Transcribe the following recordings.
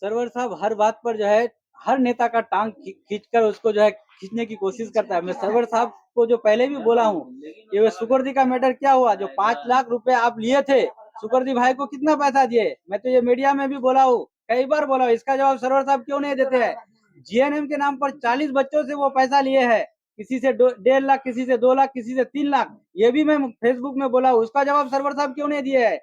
Server साहब हर बात पर जो है हर नेता का टांग खींचकर उसको जो है खींचने की कोशिश करता है। मैं सरवर साहब को जो पहले भी बोला हूँ, ये वो सुकरदी का मैटर क्या हुआ, जो 5 लाख रुपए आप लिए थे, सुकरदी भाई को कितना पैसा दिए? मैं तो ये मीडिया में भी बोला हूँ, कई बार बोला हूँ, इसका जवाब सरवर साहब क्यों नहीं देते हैं? जीएनएम के नाम पर 40 बच्चों से वो पैसा लिए है, किसी से 1.5 लाख, किसी से 2 लाख, किसी से 3 लाख। ये भी मैं फेसबुक में बोला हूँ, उसका जवाब सरवर साहब क्यों नहीं दिए है?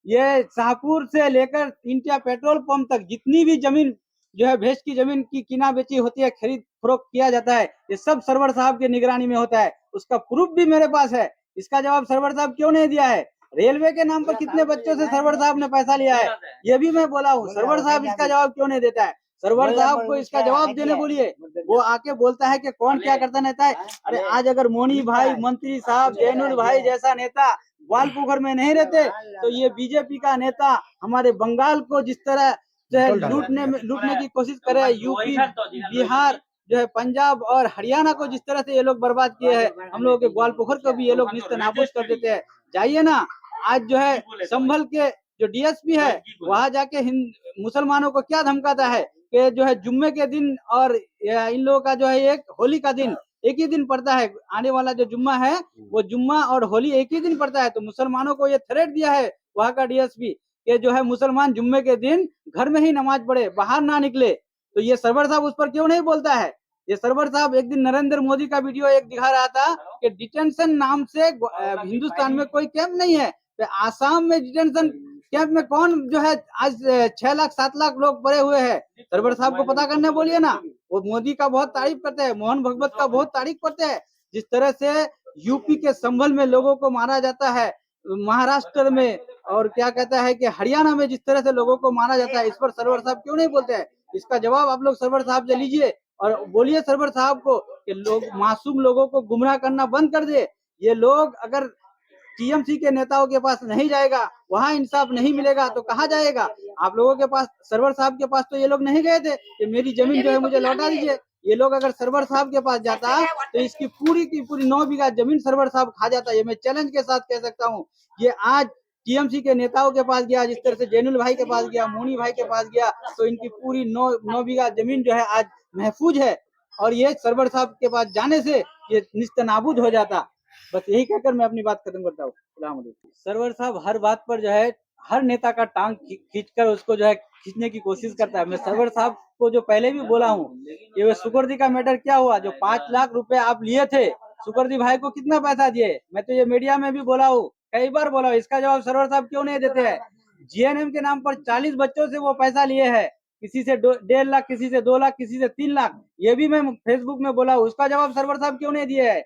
ये शाहपुर से लेकर इंडिया पेट्रोल पंप तक जितनी भी जमीन जो है भैंस की जमीन की किना बेची होती है, खरीद फरोख्त किया जाता है, ये सब सरवर साहब की निगरानी में होता है। उसका प्रूफ भी मेरे पास है। इसका जवाब सरवर साहब क्यों नहीं दिया है? रेलवे के नाम पर कितने बच्चों से सरवर साहब ने पैसा लिया है, ये भी मैं बोला हूँ। सरवर साहब इसका जवाब क्यों नहीं देता है? सरवर साहब को इसका जवाब देने बोलिए। वो आके बोलता है कि कौन क्या करता रहता है। अरे आज अगर मोनी भाई, मंत्री साहब, जैनुल भाई जैसा नेता ग्वालपोखर में नहीं रहते, तो ये बीजेपी का नेता हमारे बंगाल को जिस तरह जो है लूटने की कोशिश करे, यूपी, बिहार, जो है पंजाब और हरियाणा को जिस तरह से ये लोग बर्बाद किए हैं, हम लोगों के ग्वालपोखर को भी ये लोग निस्तनाबूद कर देते हैं। जाइए ना, आज जो है संभल के जो डीएसपी है, वहां जाके मुसलमानों को क्या धमकाता है कि जो है जुम्मे के दिन और इन लोगों का जो है एक होली का दिन एक ही दिन पड़ता है। आने वाला जो जुम्मा है, वो जुम्मा और होली एक ही दिन पड़ता है, तो मुसलमानों को ये थ्रेट दिया है वहां का डीएसपी कि जो है मुसलमान जुम्मे के दिन घर में ही नमाज पढ़े, बाहर ना निकले। तो ये सरवर साहब उस पर क्यों नहीं बोलता है? ये सरवर साहब एक दिन नरेंद्र मोदी का वीडियो एक दिखा रहा था कि डिटेंशन नाम से हिंदुस्तान में कोई कैंप नहीं है, तो आसाम में डिटेंशन कैंप में कौन जो है आज 6 लाख 7 लाख लोग पड़े हुए हैं। सरवर साहब को पता करने बोलिए ना। वो मोदी का बहुत तारीफ करते हैं, मोहन भगवत का बहुत तारीफ करते हैं। जिस तरह से यूपी के संभल में लोगों को मारा जाता है, महाराष्ट्र में और क्या कहता है कि हरियाणा में जिस तरह से लोगों को मारा जाता है, इस पर सरवर साहब क्यों नहीं बोलते हैं? इसका जवाब आप लोग सरवर साहब से लीजिए और बोलिए सरवर साहब को कि लोग मासूम लोगों को गुमराह करना बंद कर दे। ये लोग अगर टीएमसी के नेताओं के पास नहीं जाएगा, वहां इंसाफ नहीं मिलेगा, तो कहाँ जाएगा? आप लोगों के पास, सरवर साहब के पास तो ये लोग नहीं गए थे कि मेरी जमीन जो है मुझे लौटा दीजिए। ये लोग अगर सरवर साहब के पास जाता तो इसकी पूरी की पूरी 9 बीघा जमीन सरवर साहब खा जाता। ये मैं चैलेंज के साथ कह सकता हूँ। ये आज टीएमसी के नेताओं के पास गया, जिस तरह से जैनुल भाई के पास गया, मोनी भाई के पास गया, तो इनकी पूरी 9 बीघा जमीन जो है आज महफूज है। और ये सरवर साहब के पास जाने से ये निस्तनाबूद हो जाता। बस यही कहकर मैं अपनी बात खत्म करता हूँ। सरवर साहब हर बात पर जो है हर नेता का टांग खींचकर उसको जो है खींचने की कोशिश करता है। मैं सरवर साहब को जो पहले भी बोला हूँ, ये वो सुकरदी का मैटर क्या हुआ, जो 5 लाख रुपए आप लिए थे, सुकरदी भाई को कितना पैसा दिए? मैं तो ये मीडिया में भी बोला हूँ, कई बार बोला हूँ, इसका जवाब सरवर साहब क्यों नहीं देते हैं? जीएनएम के नाम पर 40 बच्चों से वो पैसा लिए है, किसी से 1.5 लाख, किसी से 2 लाख, किसी से 3 लाख। ये भी मैं फेसबुक में बोला हूँ, उसका जवाब सरवर साहब क्यों नहीं दिए है?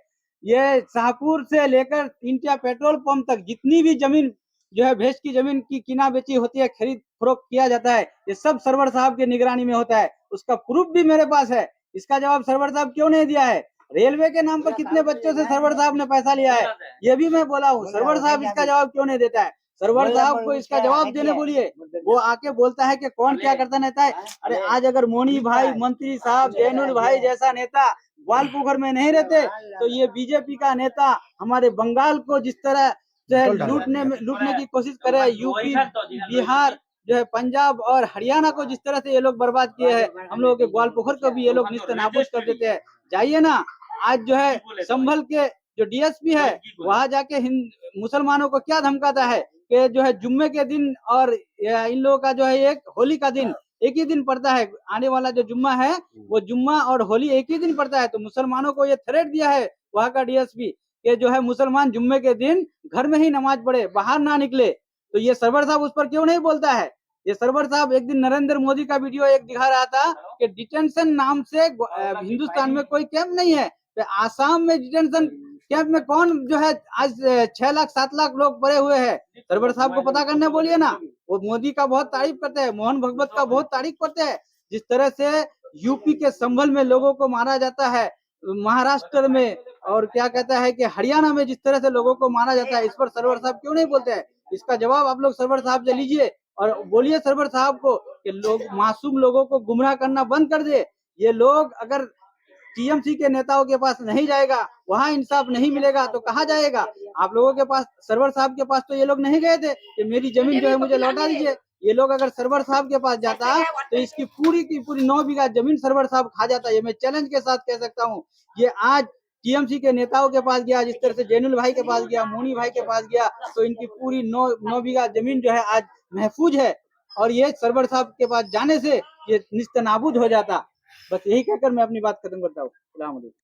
ये शाहपुर से लेकर इंडिया पेट्रोल पंप तक जितनी भी जमीन जो है भैंस की जमीन की किना बेची होती है, खरीद फरोख्त किया जाता है, ये सब सरवर साहब की निगरानी में होता है। उसका प्रूफ भी मेरे पास है। इसका जवाब सरवर साहब क्यों नहीं दिया है? रेलवे के नाम पर कितने बच्चों से सरवर साहब ने पैसा लिया है, ये भी मैं बोला हूँ। सरवर साहब इसका जवाब क्यों नहीं देता है? सरवर साहब को इसका जवाब देने बोलिए। वो आके बोलता है कि कौन क्या करता रहता है। अरे आज अगर मोनी भाई, मंत्री साहब, जैनुल भाई जैसा नेता ग्वालपोखर में नहीं रहते, तो ये बीजेपी का नेता हमारे बंगाल को जिस तरह जो है लूटने की कोशिश करे, यूपी, बिहार, जो है पंजाब और हरियाणा को जिस तरह से ये लोग बर्बाद किए हैं, हम लोगों के ग्वालपोखर को भी ये लोग निस्तनाबूद कर देते हैं। जाइए ना, आज जो है संभल के जो डीएसपी है, वहां जाके मुसलमानों को क्या धमकाता है कि जो है जुम्मे के दिन और इन लोगों का जो है एक होली का दिन एक ही दिन पड़ता है। आने वाला जो जुम्मा है, वो जुम्मा और होली एक ही दिन पड़ता है, तो मुसलमानों को ये थ्रेट दिया है वहां का डीएसपी कि जो है मुसलमान जुम्मे के दिन घर में ही नमाज पढ़े, बाहर ना निकले। तो ये सरवर साहब उस पर क्यों नहीं बोलता है? ये सरवर साहब एक दिन नरेंद्र मोदी का वीडियो एक दिखा रहा था कि डिटेंशन नाम से हिंदुस्तान में कोई कैंप नहीं है, तो आसाम में डिटेंशन कैंप में कौन जो है आज 6 लाख 7 लाख लोग पड़े हुए हैं। सरवर साहब को पता करने बोलिए ना। वो मोदी का बहुत तारीफ करते हैं, मोहन भगवत का बहुत तारीफ करते हैं। जिस तरह से यूपी के संभल में लोगों को मारा जाता है, महाराष्ट्र में और क्या कहता है कि हरियाणा में जिस तरह से लोगों को मारा जाता है, इस पर सरवर साहब क्यों नहीं बोलते हैं? इसका जवाब आप लोग सरवर साहब से लीजिए और बोलिए सरवर साहब को कि लोग मासूम लोगों को गुमराह करना बंद कर दे। ये लोग अगर टीएमसी के नेताओं के पास नहीं जाएगा, वहां इंसाफ नहीं मिलेगा, तो कहाँ जाएगा? आप लोगों के पास, सरवर साहब के पास तो ये लोग नहीं गए थे कि मेरी जमीन जो है मुझे लौटा दीजिए। ये लोग अगर सरवर साहब के पास जाता तो इसकी पूरी की पूरी 9 बीघा जमीन सरवर साहब खा जाता। ये मैं चैलेंज के साथ कह सकता हूँ। ये आज टीएमसी के नेताओं के पास गया, जिस तरह से जैनुल भाई के पास गया, मोनी भाई के पास गया, तो इनकी पूरी 9 बीघा जमीन जो है आज महफूज है। और ये सरवर साहब के पास जाने से ये निस्तनाबूद हो जाता। बस यही कहकर मैं अपनी बात खत्म करता हूँ।